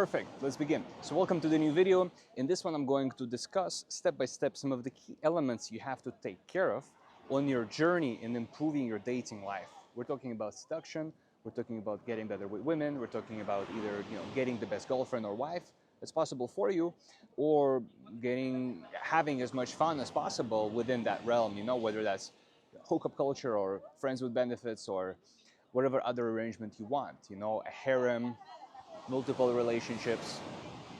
Perfect, let's begin. So welcome to the new video. In this one, I'm going to discuss step by step some of the key elements you have to take care of on your journey in improving your dating life. We're talking about seduction, we're talking about getting better with women, we're talking about either getting the best girlfriend or wife that's possible for you, or having as much fun as possible within that realm, whether that's hookup culture or friends with benefits or whatever other arrangement you want, a harem, multiple relationships,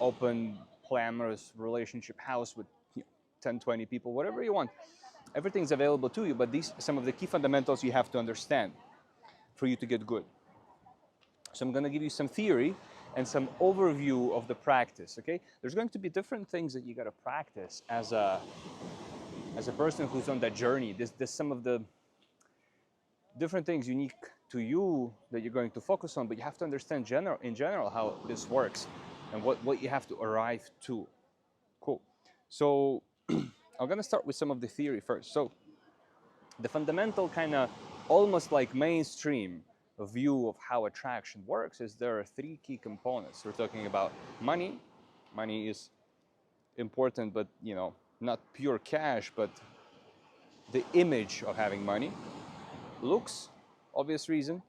open, glamorous relationship house with 10, 20 people, whatever you want. Everything's available to you, but these are some of the key fundamentals you have to understand for you to get good. So I'm going to give you some theory and some overview of the practice, okay? There's going to be different things that you got to practice as a person who's on that journey. There's some of the different things unique to you that you're going to focus on, but you have to understand in general how this works and what you have to arrive to. Cool. So I'm going to start with some of the theory first. So the fundamental kind of almost like mainstream view of how attraction works is there are three key components. We're talking about money. Money is important, but not pure cash, but the image of having money. Looks, obvious reason.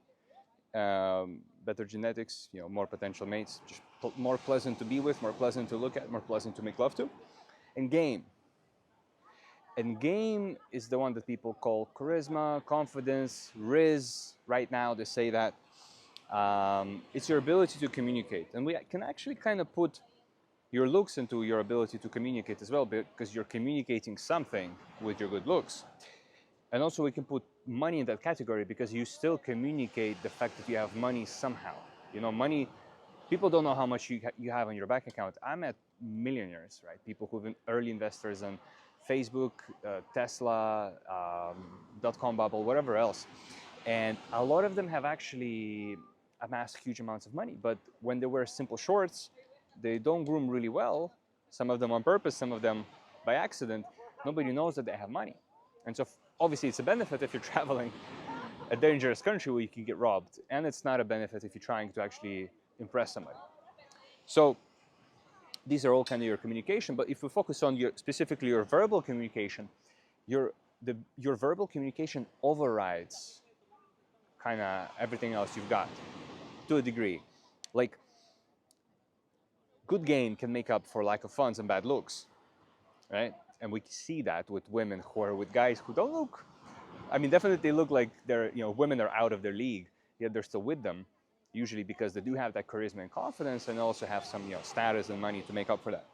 Better genetics, more potential mates, just more pleasant to be with, more pleasant to look at, more pleasant to make love to. And game. And game is the one that people call charisma, confidence, riz. Right now they say that. It's your ability to communicate. And we can actually kind of put your looks into your ability to communicate as well, because you're communicating something with your good looks. And also we can put money in that category because you still communicate the fact that you have money somehow. Money, people don't know how much you have on your bank account. I met millionaires, right? People who've been early investors in Facebook, Tesla, dot-com bubble, whatever else. And a lot of them have actually amassed huge amounts of money. But when they wear simple shorts, they don't groom really well. Some of them on purpose, some of them by accident. Nobody knows that they have money. And so obviously it's a benefit if you're traveling a dangerous country where you can get robbed. And it's not a benefit if you're trying to actually impress somebody. So these are all kind of your communication. But if we focus on specifically your verbal communication, your verbal communication overrides kind of everything else you've got to a degree. Like, good game can make up for lack of funds and bad looks, right? And we see that with women who are with guys who don't look, definitely they look like they're, women are out of their league, yet they're still with them, usually because they do have that charisma and confidence and also have some, status and money to make up for that.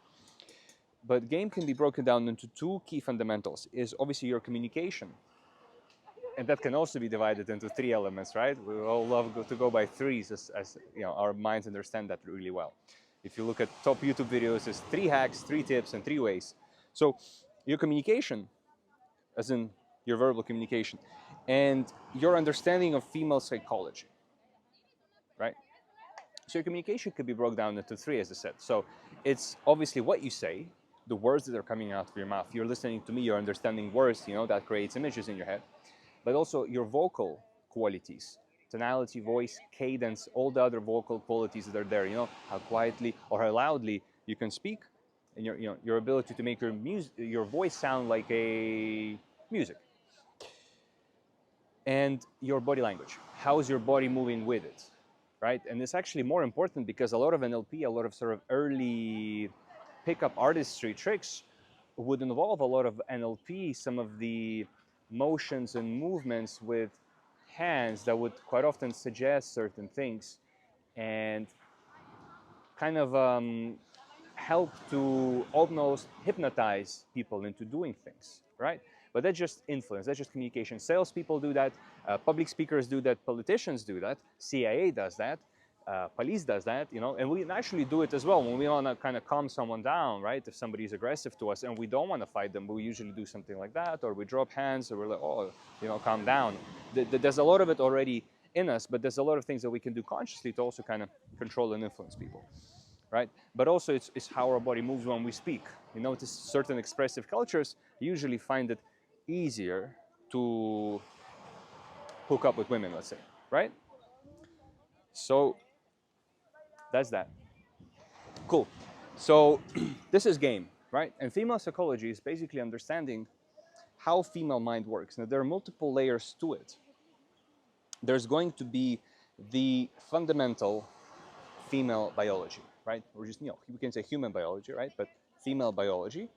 But game can be broken down into two key fundamentals, is obviously your communication. And that can also be divided into three elements, right? We all love to go by threes as our minds understand that really well. If you look at top YouTube videos, there's 3 hacks, 3 tips, and 3 ways. So your communication, as in your verbal communication, and your understanding of female psychology, right? So your communication could be broken down into 3, as I said. So it's obviously what you say, the words that are coming out of your mouth. You're listening to me, you're understanding words, that creates images in your head. But also your vocal qualities, tonality, voice, cadence, all the other vocal qualities that are there, how quietly or how loudly you can speak, and your ability to make your voice sound like a music. And your body language, how is your body moving with it, right? And it's actually more important because a lot of NLP, a lot of sort of early pickup artistry tricks would involve a lot of NLP, some of the motions and movements with hands that would quite often suggest certain things and kind of help to almost hypnotize people into doing things, right? But that's just influence, that's just communication. Salespeople do that, public speakers do that, politicians do that, CIA does that, police does that, and we naturally do it as well when we want to kind of calm someone down, right? If somebody is aggressive to us and we don't want to fight them, we usually do something like that, or we drop hands, or we're like, oh, calm down. There's a lot of it already in us, but there's a lot of things that we can do consciously to also kind of control and influence people, right? But also it's how our body moves when we speak. You notice certain expressive cultures usually find it easier to hook up with women, let's say, right? So that's that. Cool. So this is game, right? And female psychology is basically understanding how female mind works. Now, there are multiple layers to it. There's going to be the fundamental female biology, right? Or just, we can say human biology, right? But female biology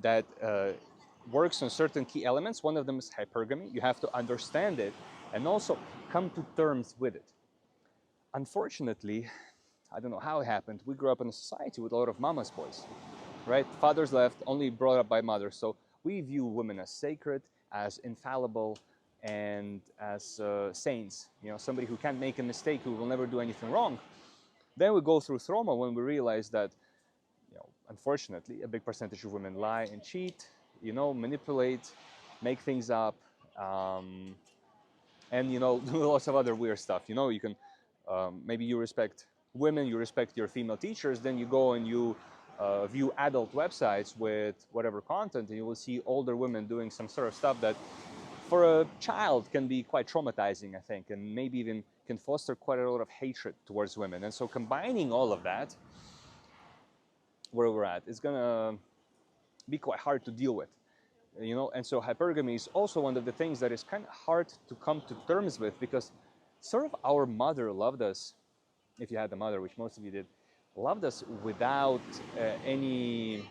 that works on certain key elements. One of them is hypergamy. You have to understand it and also come to terms with it. Unfortunately, I don't know how it happened. We grew up in a society with a lot of mama's boys, right? Fathers left, only brought up by mothers. So we view women as sacred, as infallible, and as saints. Somebody who can't make a mistake, who will never do anything wrong. Then we go through trauma when we realize that, unfortunately, a big percentage of women lie and cheat, manipulate, make things up, and do lots of other weird stuff. You can maybe you respect women, you respect your female teachers, then you go and you view adult websites with whatever content, and you will see older women doing some sort of stuff that for a child can be quite traumatizing, I think, and maybe even can foster quite a lot of hatred towards women. And so combining all of that, where we're at, is gonna be quite hard to deal with. And so hypergamy is also one of the things that is kind of hard to come to terms with, because sort of our mother loved us, if you had a mother, which most of you did, loved us without any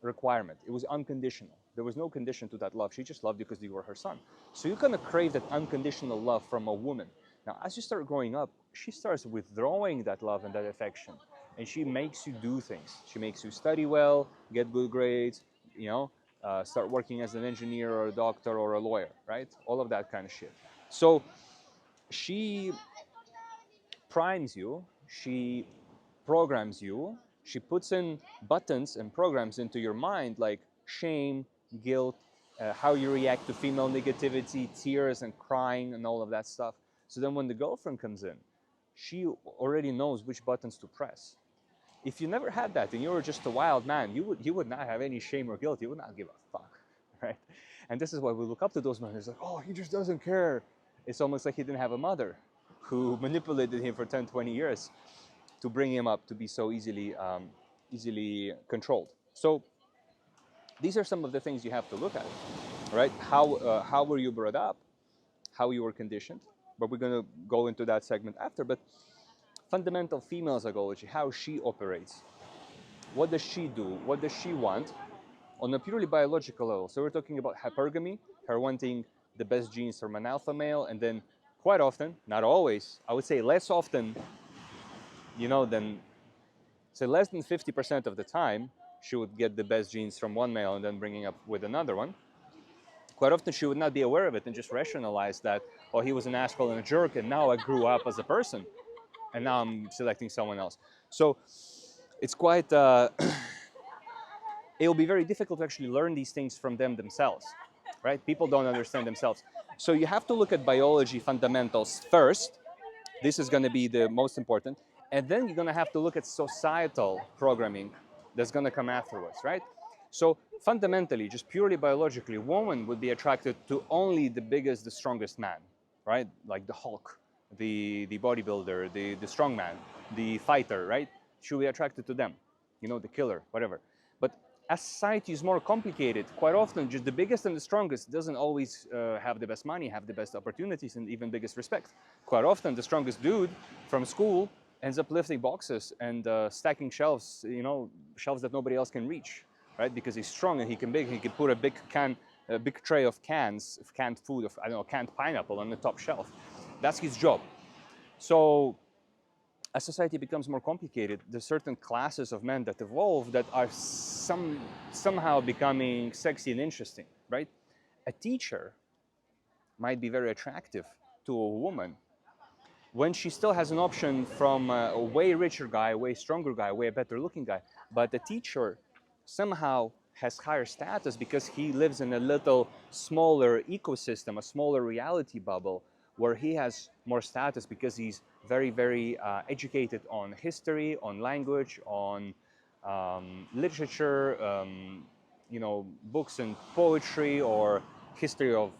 requirement. It was unconditional. There was no condition to that love. She just loved you because you were her son. So you're gonna crave that unconditional love from a woman. Now, as you start growing up, she starts withdrawing that love and that affection, and she makes you do things. She makes you study well, get good grades, start working as an engineer or a doctor or a lawyer, right? All of that kind of shit. So she primes you, she programs you, she puts in buttons and programs into your mind like shame, guilt, how you react to female negativity, tears and crying and all of that stuff. So then when the girlfriend comes in, she already knows which buttons to press. If you never had that and you were just a wild man, you would not have any shame or guilt. You would not give a fuck, right? And this is why we look up to those men. It's like, oh, he just doesn't care. It's almost like he didn't have a mother who manipulated him for 10, 20 years to bring him up to be so easily controlled. So these are some of the things you have to look at, right? How were you brought up? How you were conditioned? But we're going to go into that segment after. But fundamental female psychology, how she operates. What does she do? What does she want on a purely biological level? So we're talking about hypergamy, her wanting the best genes from an alpha male, and then quite often, not always, I would say less often, than, say less than 50% of the time, she would get the best genes from one male and then bringing up with another one. Quite often she would not be aware of it and just rationalize that, oh, he was an asshole and a jerk, and now I grew up as a person, and now I'm selecting someone else. So it's quite, it will be very difficult to actually learn these things from them themselves, right? People don't understand themselves. So you have to look at biology fundamentals first. This is going to be the most important. And then you're going to have to look at societal programming that's going to come afterwards, right? So fundamentally, just purely biologically, woman would be attracted to only the biggest, the strongest man, right? Like the Hulk, the bodybuilder, the strongman, the fighter, right? She will be attracted to them, the killer, whatever. But as society is more complicated, quite often just the biggest and the strongest doesn't always have the best money, have the best opportunities, and even biggest respect. Quite often the strongest dude from school ends up lifting boxes and stacking shelves, shelves that nobody else can reach, right? Because he's strong and he can put a big tray of cans of canned food, of canned pineapple on the top shelf. That's his job. So as society becomes more complicated, there's certain classes of men that evolve that are somehow becoming sexy and interesting, right? A teacher might be very attractive to a woman when she still has an option from a way richer guy, a way stronger guy, a way better looking guy. But the teacher somehow has higher status because he lives in a little smaller ecosystem, a smaller reality bubble, where he has more status because he's very, very educated on history, on language, on literature, books and poetry, or history of,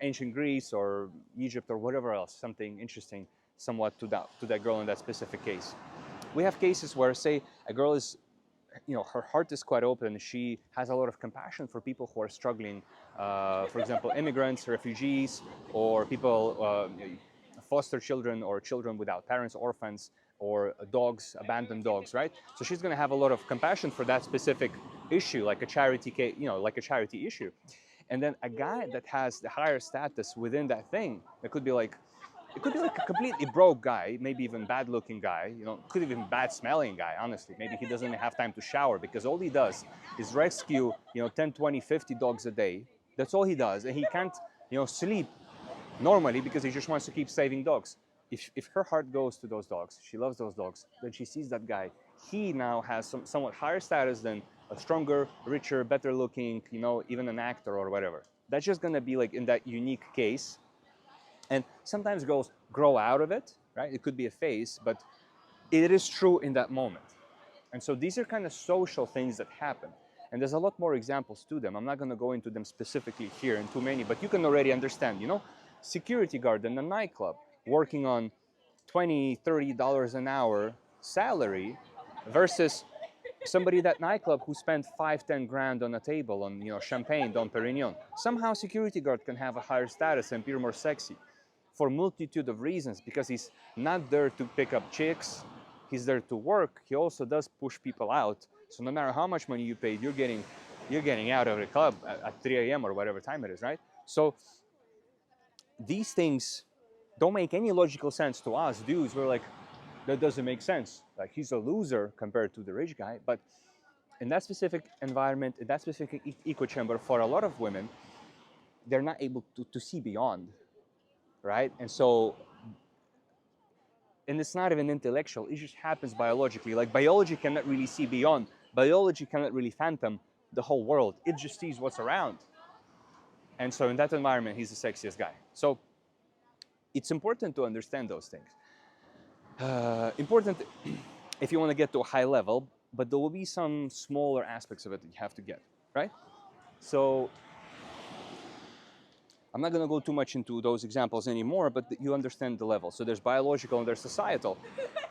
ancient Greece or Egypt or whatever else, something interesting somewhat to that girl in that specific case. We have cases where, say, a girl is, her heart is quite open. She has a lot of compassion for people who are struggling. For example, immigrants, refugees, or people, foster children or children without parents, orphans, or dogs, abandoned dogs, right? So she's going to have a lot of compassion for that specific issue, like a charity case, like a charity issue. And then a guy that has the higher status within that thing, that could be like, it could be like a completely broke guy, maybe even bad-looking guy, could even bad-smelling guy, honestly. Maybe he doesn't have time to shower because all he does is rescue, 10, 20, 50 dogs a day. That's all he does. And he can't, sleep normally because he just wants to keep saving dogs. If her heart goes to those dogs, she loves those dogs, then she sees that guy. He now has some somewhat higher status than a stronger, richer, better-looking, even an actor or whatever. That's just going to be like in that unique case. And sometimes girls grow out of it, right? It could be a phase, but it is true in that moment. And so these are kind of social things that happen. And there's a lot more examples to them. I'm not going to go into them specifically here and too many, but you can already understand, security guard in a nightclub working on $20, $30 an hour salary versus somebody at that nightclub who spent 5, 10 grand on a table on, champagne, Dom Perignon. Somehow security guard can have a higher status and appear more sexy for a multitude of reasons, because he's not there to pick up chicks, he's there to work. He also does push people out. So no matter how much money you paid, you're getting out of the club at 3 a.m. or whatever time it is, right? So these things don't make any logical sense to us dudes. We're like, that doesn't make sense. Like, he's a loser compared to the rich guy. But in that specific environment, in that specific echo chamber, for a lot of women, they're not able to see beyond, right? And so, and it's not even intellectual, it just happens biologically. Like, biology cannot really see beyond. Biology cannot really fathom the whole world. It just sees what's around. And so in that environment, he's the sexiest guy. So it's important to understand those things. Important if you want to get to a high level, but there will be some smaller aspects of it that you have to get, right? So I'm not going to go too much into those examples anymore, but you understand the level. So there's biological and there's societal.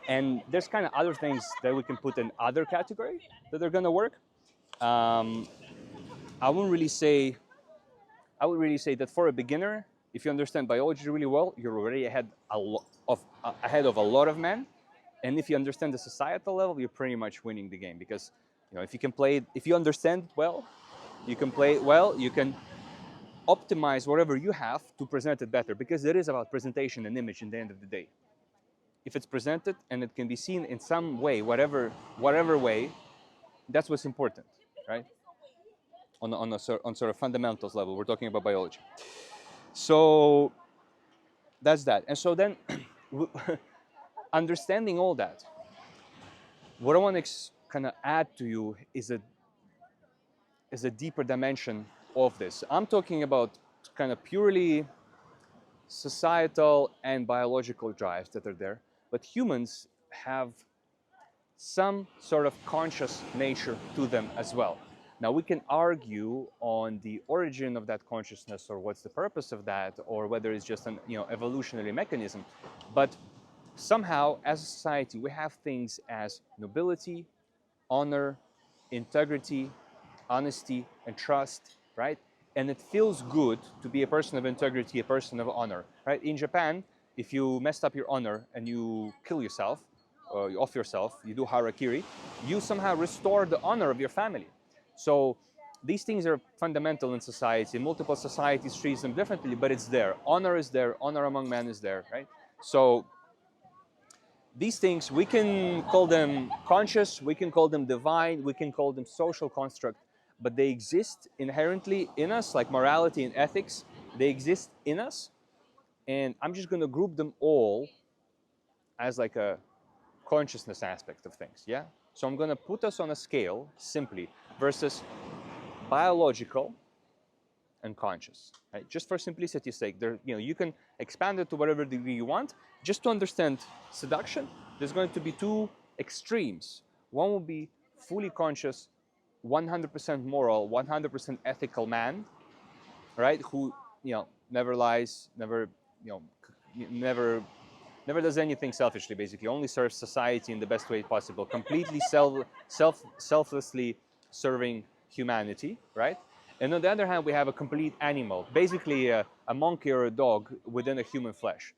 And there's kind of other things that we can put in other category that are going to work. I would really say that for a beginner, if you understand biology really well, you're already ahead of a lot of men. And if you understand the societal level, you're pretty much winning the game, because if you understand well, you can play it well, you can optimize whatever you have to present it better, because it is about presentation and image in the end of the day. If it's presented and it can be seen in some way, whatever way, that's what's important, right? On sort of fundamentals level, we're talking about biology. So that's that. And so then, understanding all that, what I want to kind of add to you is a deeper dimension of this. I'm talking about kind of purely societal and biological drives that are there, but humans have some sort of conscious nature to them as well. Now, we can argue on the origin of that consciousness, or what's the purpose of that, or whether it's just an evolutionary mechanism, but somehow as a society we have things as nobility, honor, integrity, honesty, and trust, right? And it feels good to be a person of integrity, a person of honor, right? In Japan, if you messed up your honor and you kill yourself, or you off yourself, you do harakiri, you somehow restore the honor of your family. So these things are fundamental in society. Multiple societies treat them differently, but it's there. Honor is there. Honor among men is there, right? So these things, we can call them conscious, we can call them divine, we can call them social construct, but they exist inherently in us, like morality and ethics. They exist in us, and I'm just going to group them all as like a consciousness aspect of things, yeah? So I'm going to put us on a scale, simply, versus biological and conscious, right? Just for simplicity's sake, you can expand it to whatever degree you want. Just to understand seduction, there's going to be two extremes. One will be fully conscious, 100% moral, 100% ethical man, right? Who, never lies, never never does anything selfishly, basically, only serves society in the best way possible, completely selflessly serving humanity, right? And on the other hand, we have a complete animal, basically a monkey or a dog within a human flesh.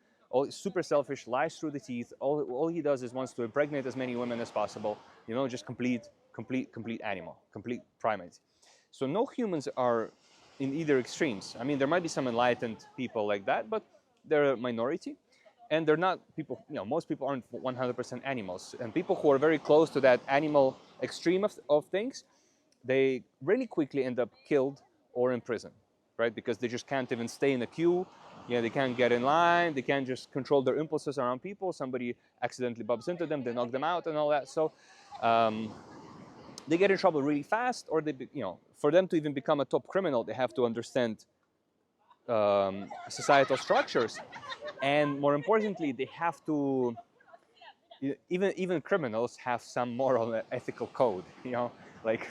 Super selfish, lies through the teeth. All he does is wants to impregnate as many women as possible. You know, just complete animal, complete primate. So no humans are in either extremes. I mean, there might be some enlightened people like that, but they're a minority. And they're not people, you know, most people aren't 100% animals. And people who are very close to that animal extreme of things, they really quickly end up killed or in prison, right? Because they just can't even stay in a queue. Yeah, they can't get in line. They can't just control their impulses around people. Somebody accidentally bumps into them, they knock them out and all that. So they get in trouble really fast, or they, you know, for them to even become a top criminal, they have to understand societal structures, and more importantly, they have to. Even criminals have some moral, ethical code. You know, like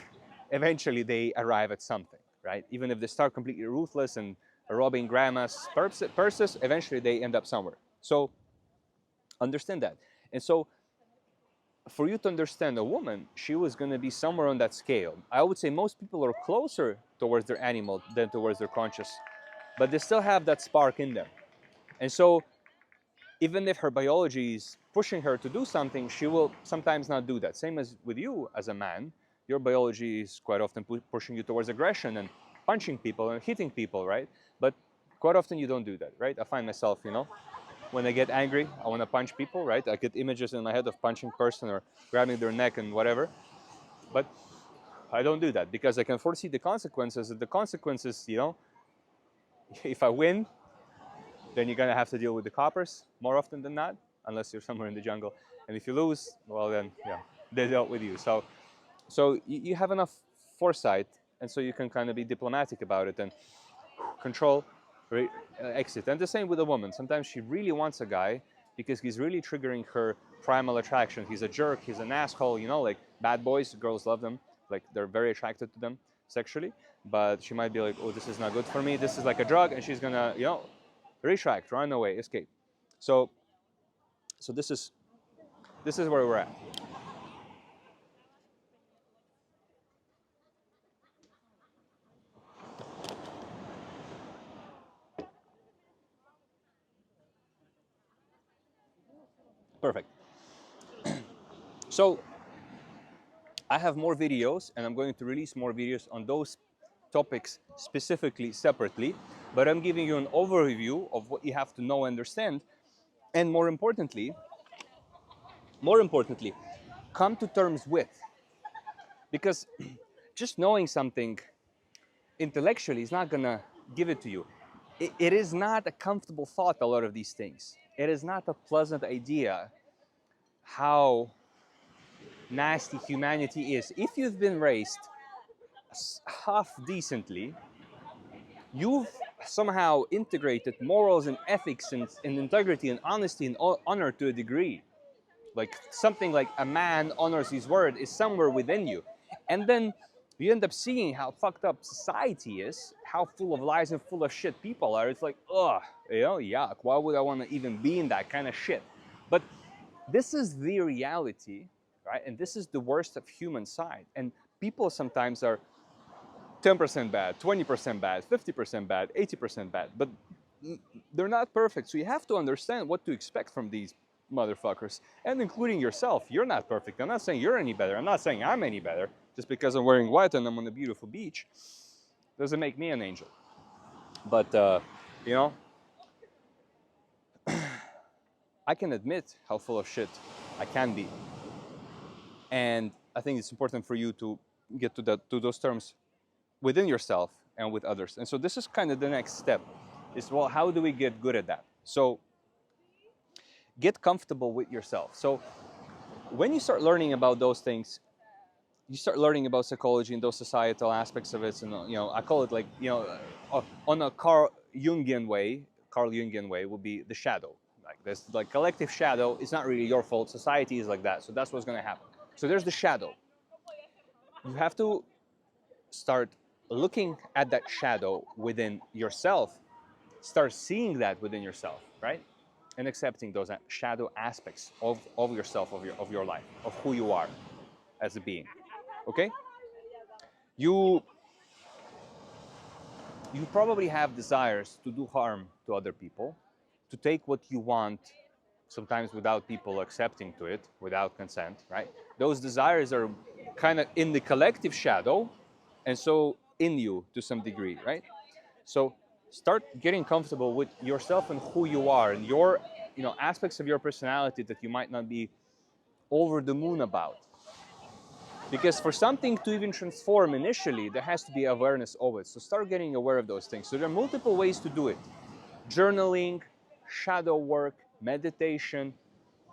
eventually they arrive at something, right? Even if they start completely ruthless and robbing grandma's purses, eventually they end up somewhere. So understand that. And so for you to understand a woman, she was going to be somewhere on that scale. I would say most people are closer towards their animal than towards their conscious, but they still have that spark in them. And so even if her biology is pushing her to do something, she will sometimes not do that. Same as with you as a man, your biology is quite often pushing you towards aggression and punching people and hitting people, right? But quite often you don't do that, right? I find myself, you know, when I get angry, I want to punch people, right? I get images in my head of punching person or grabbing their neck and whatever. But I don't do that because I can foresee the consequences. And the consequences, you know, if I win, then you're going to have to deal with the coppers more often than not, unless you're somewhere in the jungle. And if you lose, well, then, yeah, they dealt with you. So you have enough foresight, and so you can kind of be diplomatic about it and control, exit. And the same with a woman. Sometimes she really wants a guy because he's really triggering her primal attraction. He's a jerk, he's an asshole, you know, like bad boys, girls love them, like they're very attracted to them sexually. But she might be like, oh, this is not good for me, this is like a drug, and she's gonna, you know, retract, run away, escape. So this is where we're at. Perfect. So I have more videos, and I'm going to release more videos on those topics specifically, separately, but I'm giving you an overview of what you have to know and understand, and more importantly, come to terms with. Because just knowing something intellectually is not gonna give it to you. It is not a comfortable thought, a lot of these things. It is not a pleasant idea how nasty humanity is. If you've been raised half decently, you've somehow integrated morals and ethics and integrity and honesty and honor to a degree. Like something like a man honors his word is somewhere within you. And then you end up seeing how fucked up society is, how full of lies and full of shit people are. It's like, ugh, you know, yuck. Why would I want to even be in that kind of shit? But this is the reality, right? And this is the worst of human side. And people sometimes are 10% bad, 20% bad, 50% bad, 80% bad. But they're not perfect. So you have to understand what to expect from these motherfuckers, and including yourself. You're not perfect. I'm not saying you're any better. I'm not saying I'm any better. Just because I'm wearing white and I'm on a beautiful beach doesn't make me an angel. But, you know, I can admit how full of shit I can be. And I think it's important for you to get to those terms within yourself and with others. And so this is kind of the next step is, well, how do we get good at that? So get comfortable with yourself. So when you start learning about those things, you start learning about psychology and those societal aspects of it. And, you know, I call it like, you know, on a Carl Jungian way would be the shadow. Like this, like collective shadow is not really your fault. Society is like that. So that's what's going to happen. So there's the shadow. You have to start looking at that shadow within yourself. Start seeing that within yourself, right? and accepting those shadow aspects of yourself, of your life, of who you are as a being. Okay? You you probably have desires to do harm to other people, to take what you want, sometimes without people accepting to it, without consent, right? Those desires are kind of in the collective shadow, and so in you to some degree, right? So start getting comfortable with yourself and who you are and your, aspects of your personality that you might not be over the moon about. Because for something to even transform initially, there has to be awareness of it. So start getting aware of those things. So there are multiple ways to do it. Journaling, shadow work, meditation,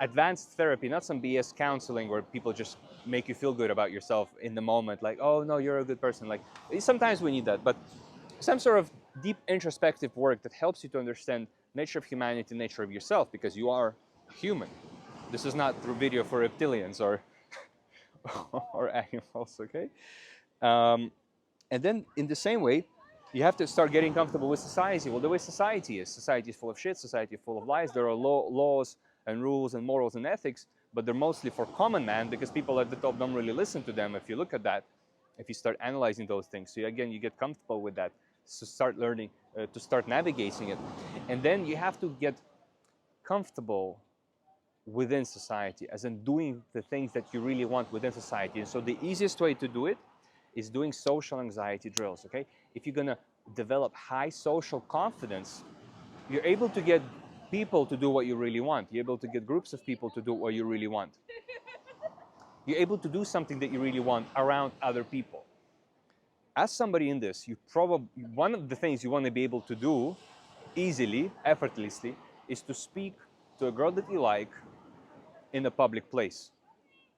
advanced therapy, not some BS counseling where people just make you feel good about yourself in the moment, like, oh no, you're a good person. Like, sometimes we need that, but some sort of deep introspective work that helps you to understand nature of humanity, nature of yourself, because you are human. This is not through video for reptilians or or animals, okay? And then in the same way, you have to start getting comfortable with society. Well, the way society is full of shit, society is full of lies. There are laws and rules and morals and ethics, but they're mostly for common man because people at the top don't really listen to them. If you look at that, if you start analyzing those things, so again, you get comfortable with that. So start learning, to start navigating it. And then you have to get comfortable within society, as in doing the things that you really want within society. And so the easiest way to do it is doing social anxiety drills, okay? If you're gonna develop high social confidence, you're able to get people to do what you really want. You're able to get groups of people to do what you really want. You're able to do something that you really want around other people. As somebody in this, one of the things you want to be able to do easily, effortlessly, is to speak to a girl that you like in a public place.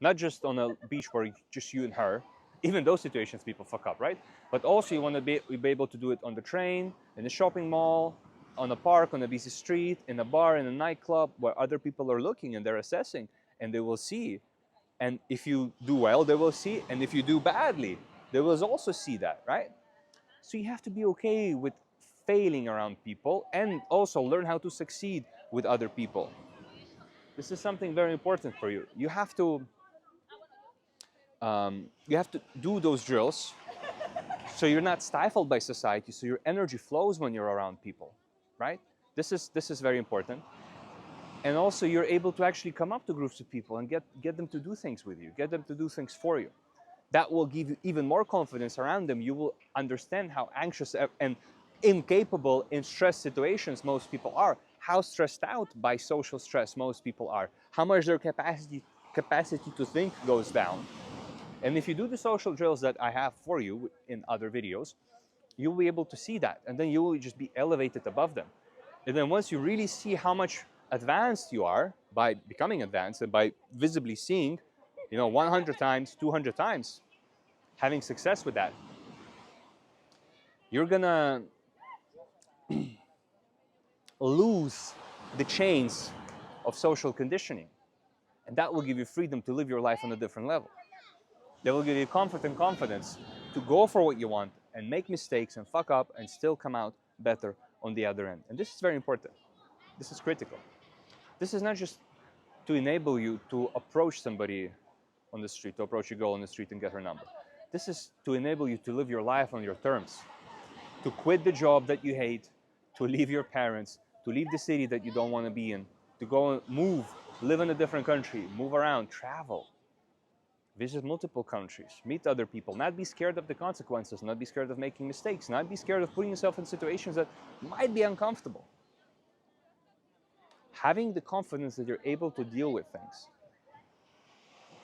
Not just on a beach where just you and her. Even those situations people fuck up, right? But also you want to be able to do it on the train, in a shopping mall, on a park, on a busy street, in a bar, in a nightclub, where other people are looking and they're assessing and they will see. And if you do well, they will see. And if you do badly, they will also see that, right? So you have to be okay with failing around people and also learn how to succeed with other people. This is something very important for you. You have to do those drills so you're not stifled by society, so your energy flows when you're around people, right? This is very important. And also you're able to actually come up to groups of people and get them to do things with you, get them to do things for you. That will give you even more confidence around them. You will understand how anxious and incapable in stress situations most people are, how stressed out by social stress most people are, how much their capacity to think goes down. And if you do the social drills that I have for you in other videos, you'll be able to see that. And then you will just be elevated above them. And then once you really see how much advanced you are by becoming advanced and by visibly seeing, 100 times, 200 times, having success with that, you're gonna lose the chains of social conditioning. And that will give you freedom to live your life on a different level. That will give you comfort and confidence to go for what you want and make mistakes and fuck up and still come out better on the other end. And this is very important. This is critical. This is not just to enable you to approach somebody on the street, to approach a girl on the street and get her number. This is to enable you to live your life on your terms, to quit the job that you hate, to leave your parents, to leave the city that you don't want to be in, to go and move, live in a different country, move around, travel, visit multiple countries, meet other people, not be scared of the consequences, not be scared of making mistakes, not be scared of putting yourself in situations that might be uncomfortable. Having the confidence that you're able to deal with things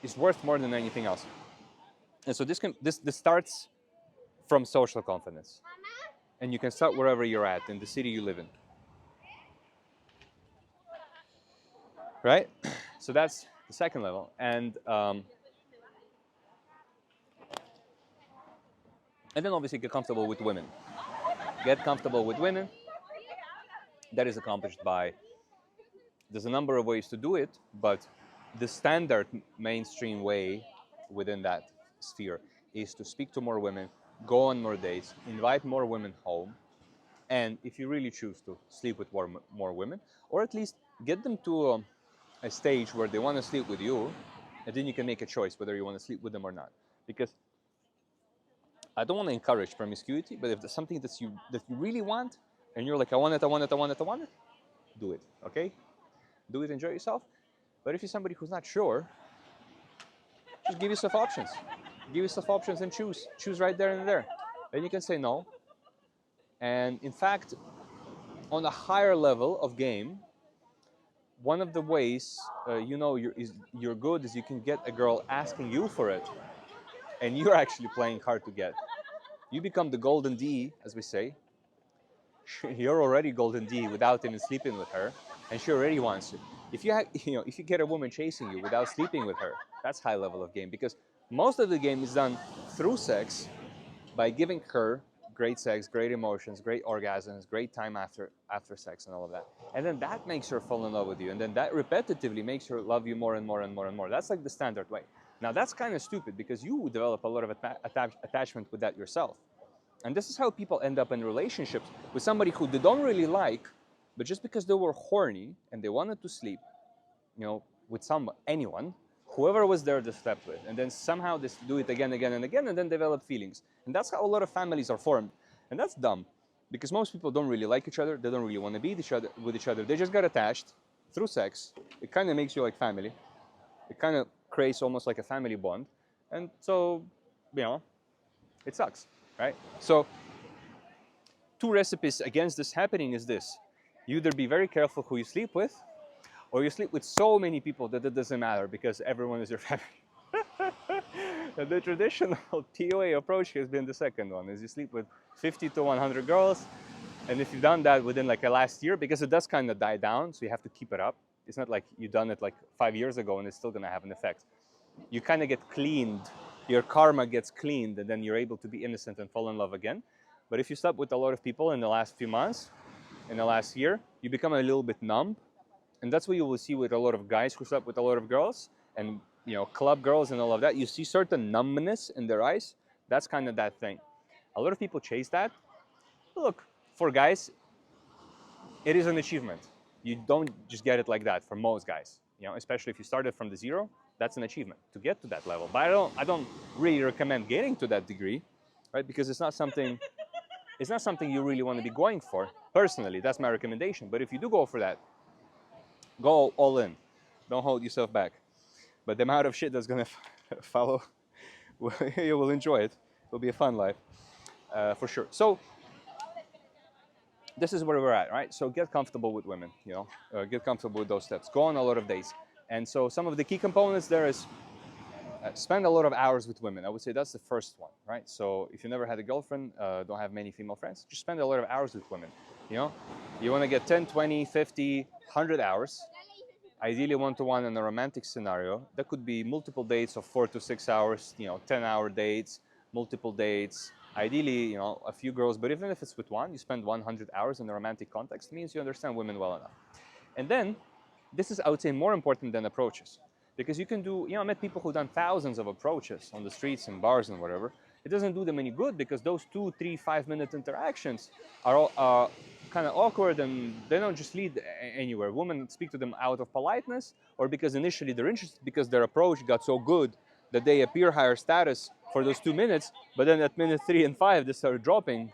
is worth more than anything else. And so this starts from social confidence. And you can start wherever you're at, in the city you live in. Right? So that's the second level. And then obviously get comfortable with women. Get comfortable with women. That is accomplished by, there's a number of ways to do it, but the standard mainstream way within that sphere is to speak to more women, go on more dates, invite more women home, and if you really choose to, sleep with more women, or at least get them to a stage where they want to sleep with you, and then you can make a choice whether you want to sleep with them or not. Because I don't want to encourage promiscuity, but if there's something that you really want, and you're like, I want it, I want it, I want it, I want it, do it. Okay, do it, enjoy yourself. But if you're somebody who's not sure, just give yourself options. Give yourself options and choose. Choose right there and there. Then you can say no. And in fact, on a higher level of game, one of the ways you know you're good is you can get a girl asking you for it, and you're actually playing hard to get. You become the golden D, as we say. You're already golden D without even sleeping with her, and she already wants you. If if you get a woman chasing you without sleeping with her, that's high level of game, because most of the game is done through sex, by giving her great sex, great emotions, great orgasms, great time after sex, and all of that. And then that makes her fall in love with you, and then that repetitively makes her love you more and more and more and more. That's like the standard way. Now that's kind of stupid, because you develop a lot of attachment with that yourself. And this is how people end up in relationships with somebody who they don't really like, but just because they were horny and they wanted to sleep, with anyone, whoever was there they slept with, and then somehow they do it again, and again, and then develop feelings. And that's how a lot of families are formed. And that's dumb, because most people don't really like each other. They don't really want to be with each other. They just got attached through sex. It kind of makes you like family. It kind of creates almost like a family bond. And so, it sucks, right? So, two recipes against this happening is this. You either be very careful who you sleep with, or you sleep with so many people that it doesn't matter, because everyone is your family. The traditional PUA approach has been the second one, is you sleep with 50 to 100 girls, and if you've done that within like a last year, because it does kind of die down, so you have to keep it up. It's not like you've done it like 5 years ago and it's still going to have an effect. You kind of get cleaned, your karma gets cleaned, and then you're able to be innocent and fall in love again. But if you slept with a lot of people in the last few months, in the last year, you become a little bit numb. And that's what you will see with a lot of guys who slept with a lot of girls, and club girls and all of that. You see certain numbness in their eyes. That's kind of that thing. A lot of people chase that. Look, for guys, it is an achievement. You don't just get it like that for most guys. Especially if you started from the zero, that's an achievement to get to that level. But I don't really recommend getting to that degree, right? Because it's not something you really want to be going for. Personally, that's my recommendation. But if you do go for that, go all in. Don't hold yourself back. But the amount of shit that's going to follow, you will enjoy it. It'll be a fun life, for sure. So this is where we're at, right? So get comfortable with women, get comfortable with those steps. Go on a lot of dates. And so some of the key components there is spend a lot of hours with women. I would say that's the first one, right? So if you never had a girlfriend, don't have many female friends, just spend a lot of hours with women. You want to get 10, 20, 50, 100 hours. Ideally one-to-one in a romantic scenario. That could be multiple dates of 4 to 6 hours, 10-hour dates, multiple dates. Ideally, a few girls, but even if it's with one, you spend 100 hours in a romantic context, means you understand women well enough. And then, this is, I would say, more important than approaches. Because you can do, I met people who've done thousands of approaches on the streets and bars and whatever. It doesn't do them any good, because those 2, 3, 5-minute interactions are all, kind of awkward, and they don't just lead anywhere. Women speak to them out of politeness, or because initially they're interested, because their approach got so good that they appear higher status for those 2 minutes, but then at minute 3 and 5 they start dropping,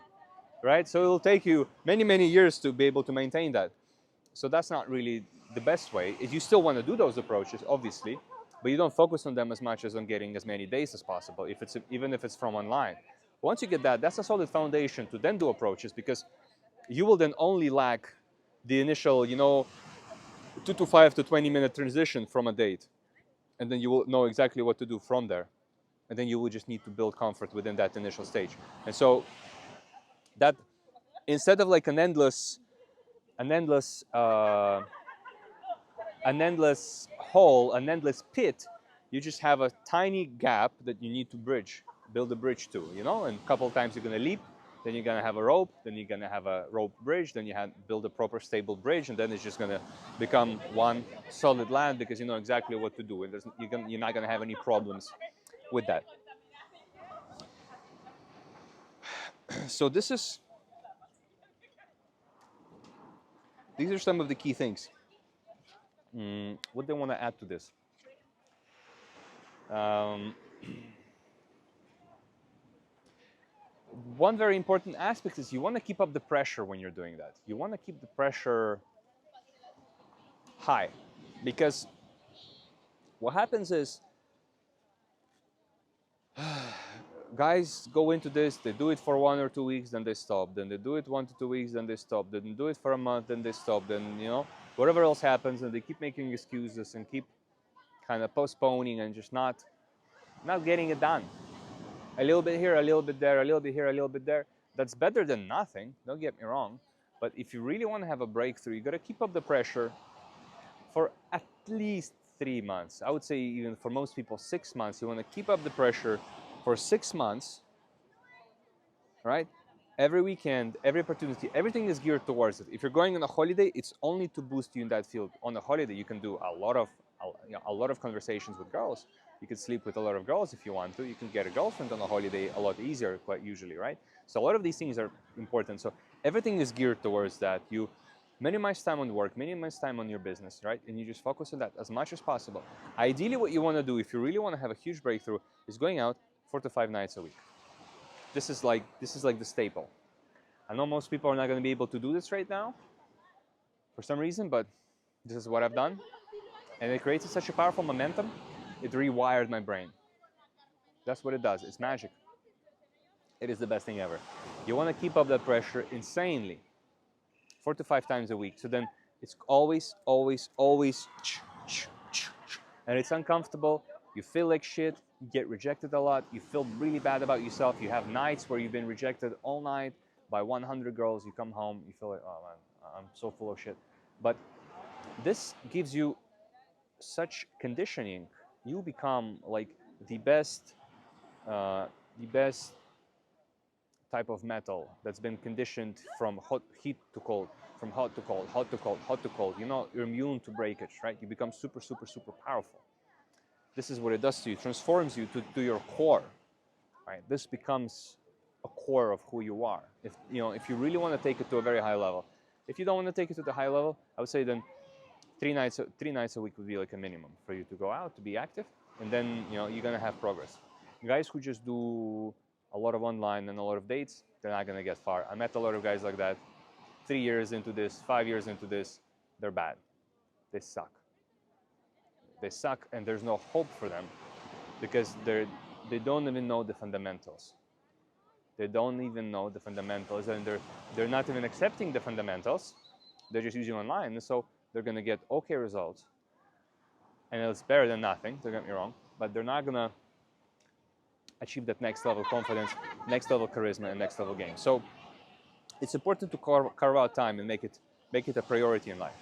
right? So it'll take you many, many years to be able to maintain that. So that's not really the best way. If you still want to do those approaches, obviously, but you don't focus on them as much as on getting as many dates as possible, even if it's from online. Once you get that, that's a solid foundation to then do approaches, because you will then only lack the initial, 2 to 5 to 20-minute transition from a date. And then you will know exactly what to do from there. And then you will just need to build comfort within that initial stage. And so that, instead of like an endless hole, an endless pit, you just have a tiny gap that you need to build a bridge to, and a couple of times you're going to leap, then you're going to have a rope, then you're going to have a rope bridge, then you build a proper stable bridge, and then it's just going to become one solid land, because you know exactly what to do, and you're not going to have any problems with that. So these are some of the key things. What they want to add to this? Um, One very important aspect is you want to keep up the pressure when you're doing that. You want to keep the pressure high, because what happens is guys go into this, they do it for 1 or 2 weeks, then they stop, then they do it 1 to 2 weeks, then they stop, then they do it for a month, then they stop, then whatever else happens, and they keep making excuses and keep kind of postponing and just not getting it done. A little bit here, a little bit there, a little bit here, a little bit there. That's better than nothing, don't get me wrong. But if you really want to have a breakthrough, you got to keep up the pressure for at least 3 months. I would say even for most people, 6 months. You want to keep up the pressure for 6 months, right? Every weekend, every opportunity, everything is geared towards it. If you're going on a holiday, it's only to boost you in that field. On a holiday, you can do a lot of conversations with girls. You can sleep with a lot of girls if you want to. You can get a girlfriend on a holiday a lot easier, quite usually, right? So a lot of these things are important. So everything is geared towards that. You minimize time on work, minimize time on your business, right? And you just focus on that as much as possible. Ideally, what you want to do if you really want to have a huge breakthrough is going out 4 to 5 nights a week. This is like the staple. I know most people are not going to be able to do this right now for some reason, but this is what I've done. And it created such a powerful momentum, it rewired my brain. That's what it does. It's magic. It is the best thing ever. You want to keep up that pressure insanely, 4 to 5 times a week. So then it's always, and it's uncomfortable. You feel like shit. You get rejected a lot. You feel really bad about yourself. You have nights where you've been rejected all night by 100 girls. You come home, you feel like, oh man, I'm so full of shit. But this gives you such conditioning. You become like the best type of metal that's been conditioned from heat to cold, from hot to cold, hot to cold, hot to cold. You're immune to breakage, right? You become super, super, super powerful. This is what it does to you. It transforms you to your core, right? This becomes a core of who you are. If you really want to take it to a very high level. If you don't want to take it to the high level, I would say then 3 nights a week would be like a minimum for you to go out, to be active, and then you're gonna have progress. Guys who just do a lot of online and a lot of dates, they're not gonna get far. I met a lot of guys like that. 3 years into this, 5 years into this, they're bad. They suck. They suck, and there's no hope for them because they don't even know the fundamentals. They don't even know the fundamentals, and they're not even accepting the fundamentals. They're just using online, and so they're gonna get okay results, and it's better than nothing. Don't get me wrong, but they're not gonna achieve that next level confidence, next level charisma, and next level game. So it's important to carve out time and make it a priority in life.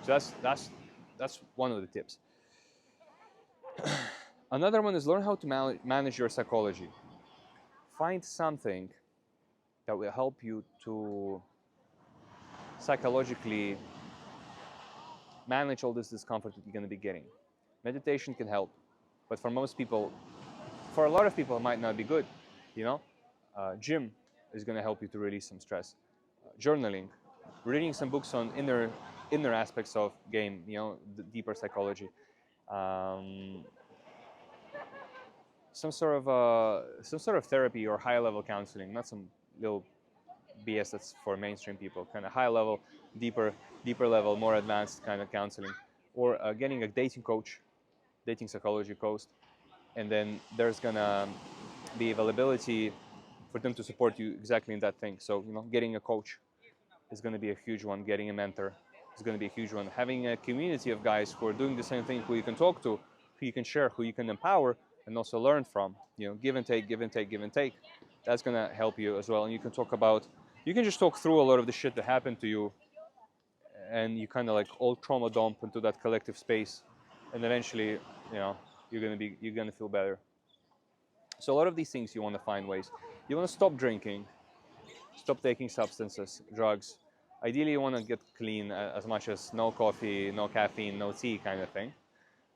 So that's one of the tips. Another one is learn how to manage your psychology. Find something that will help you to psychologically manage all this discomfort that you're going to be getting. Meditation can help, but for most people, for a lot of people, it might not be good. Gym is going to help you to release some stress. Journaling, reading some books on inner aspects of game, the deeper psychology. Some sort of therapy or high level counseling, not some little BS that's for mainstream people. Kind of high level, deeper level, more advanced kind of counseling, or getting a dating coach, dating psychology coach, and then there's gonna be availability for them to support you exactly in that thing. So getting a coach is going to be a huge one. Getting a mentor is going to be a huge one. Having a community of guys who are doing the same thing, who you can talk to, who you can share, who you can empower, and also learn from. Give and take, give and take, give and take. That's going to help you as well. And you can just talk through a lot of the shit that happened to you, and you kind of like all trauma dump into that collective space, and eventually, you're gonna feel better. So a lot of these things you want to find ways. You want to stop drinking, stop taking substances, drugs. Ideally, you want to get clean as much as no coffee, no caffeine, no tea kind of thing.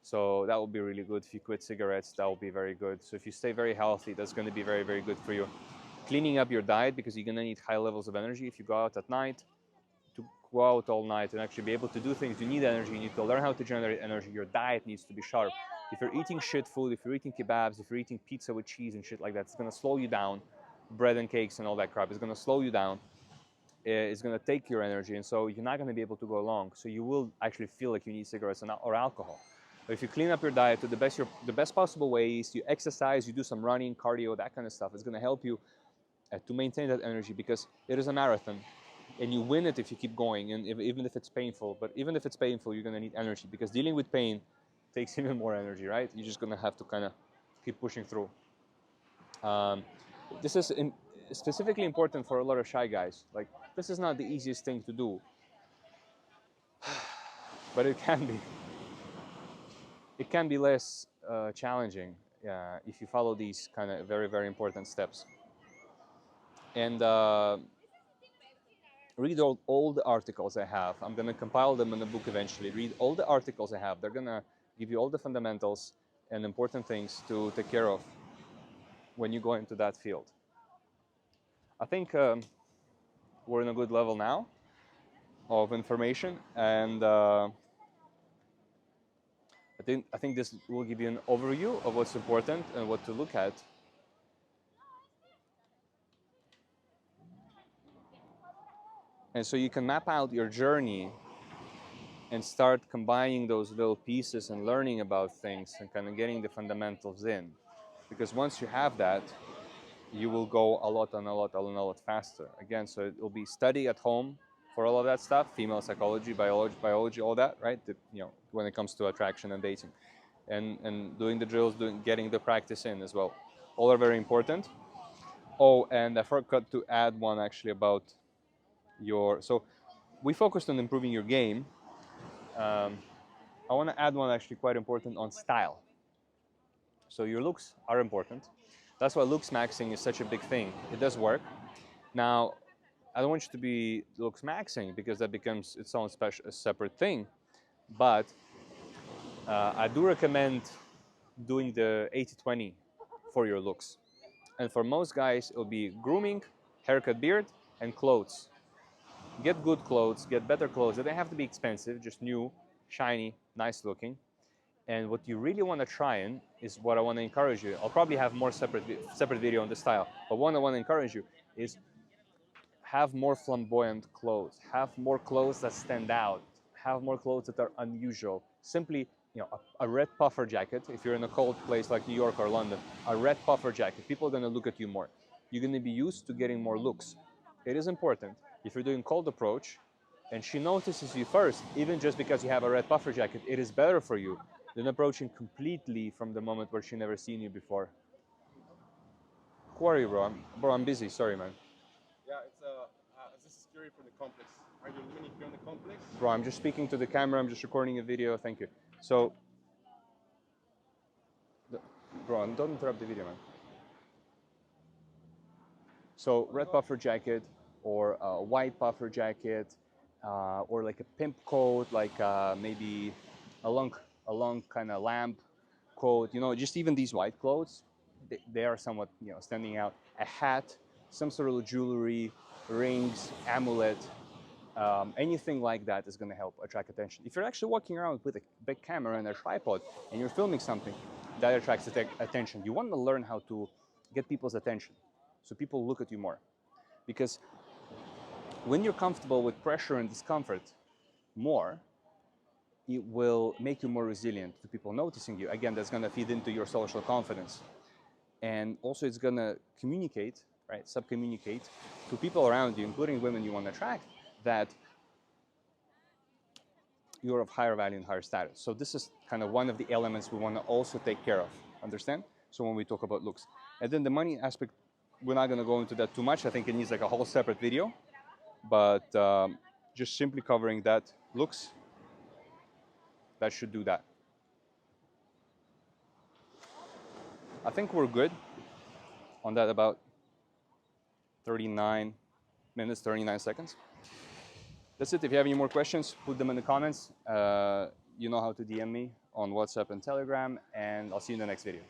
So that would be really good. If you quit cigarettes, that would be very good. So if you stay very healthy, that's going to be very, very good for you. Cleaning up your diet, because you're going to need high levels of energy if you go out at night. To go out all night and actually be able to do things, you need energy. You need to learn how to generate energy. Your diet needs to be sharp. If you're eating shit food, if you're eating kebabs, if you're eating pizza with cheese and shit like that, it's going to slow you down. Bread and cakes and all that crap is going to slow you down. It's going to take your energy, and so you're not going to be able to go long. So you will actually feel like you need cigarettes or alcohol. But if you clean up your diet to the best possible ways, you exercise, you do some running, cardio, that kind of stuff, it's going to help you to maintain that energy, because it is a marathon, and you win it if you keep going, and even if it's painful. But even if it's painful, you're going to need energy, because dealing with pain takes even more energy, right? You're just going to have to kind of keep pushing through. This is specifically important for a lot of shy guys. Like, this is not the easiest thing to do, but it can be. It can be less challenging if you follow these kind of very, very important steps. And read all the articles I have. I'm going to compile them in a book eventually. Read all the articles I have. They're going to give you all the fundamentals and important things to take care of when you go into that field. I think we're in a good level now of information, and I think this will give you an overview of what's important and what to look at. And so you can map out your journey and start combining those little pieces and learning about things and kind of getting the fundamentals in. Because once you have that, you will go a lot faster. Again, so it will be study at home for all of that stuff, female psychology, biology, all that, right? When it comes to attraction and dating. And doing the drills, getting the practice in as well. All are very important. Oh, and I forgot to add one actually about so we focused on improving your game. I want to add one actually quite important on style. So your looks are important. That's why looks maxing is such a big thing. It does work. Now, I don't want you to be looks maxing, because that becomes its own separate thing. But I do recommend doing the 80-20 for your looks. And for most guys, it'll be grooming, haircut, beard, and clothes. Get good clothes, get better clothes. They don't have to be expensive, just new, shiny, nice looking. And what you really want to try in is what I want to encourage you. I'll probably have more separate video on the style, but what I want to encourage you is have more flamboyant clothes, have more clothes that stand out, have more clothes that are unusual. Simply, a red puffer jacket. If you're in a cold place like New York or London, a red puffer jacket, people are going to look at you more. You're going to be used to getting more looks. It is important. If you're doing cold approach and she notices you first, even just because you have a red puffer jacket, it is better for you than approaching completely from the moment where she never seen you before. Who are you, bro? I'm busy. Sorry, man. Yeah, this is security for the complex. Are you living here in the complex? Bro, I'm just speaking to the camera. I'm just recording a video. Thank you. So, bro, don't interrupt the video, man. So, red puffer jacket, or a white puffer jacket, or like a pimp coat, like maybe a long kind of lamp coat. Just even these white clothes, they are somewhat standing out. A hat, some sort of jewelry, rings, amulet, anything like that is going to help attract attention. If you're actually walking around with a big camera and a tripod and you're filming something, that attracts attention. You want to learn how to get people's attention, so people look at you more. Because when you're comfortable with pressure and discomfort more, it will make you more resilient to people noticing you. Again, that's going to feed into your social confidence. And also it's going to communicate, right, subcommunicate to people around you, including women you want to attract, that you're of higher value and higher status. So this is kind of one of the elements we want to also take care of, understand? So when we talk about looks. And then the money aspect, we're not going to go into that too much. I think it needs like a whole separate video. But just simply covering that looks, that should do that. I think we're good on that, about 39 minutes, 39 seconds. That's it. If you have any more questions, put them in the comments. You know how to DM me on WhatsApp and Telegram, and I'll see you in the next video.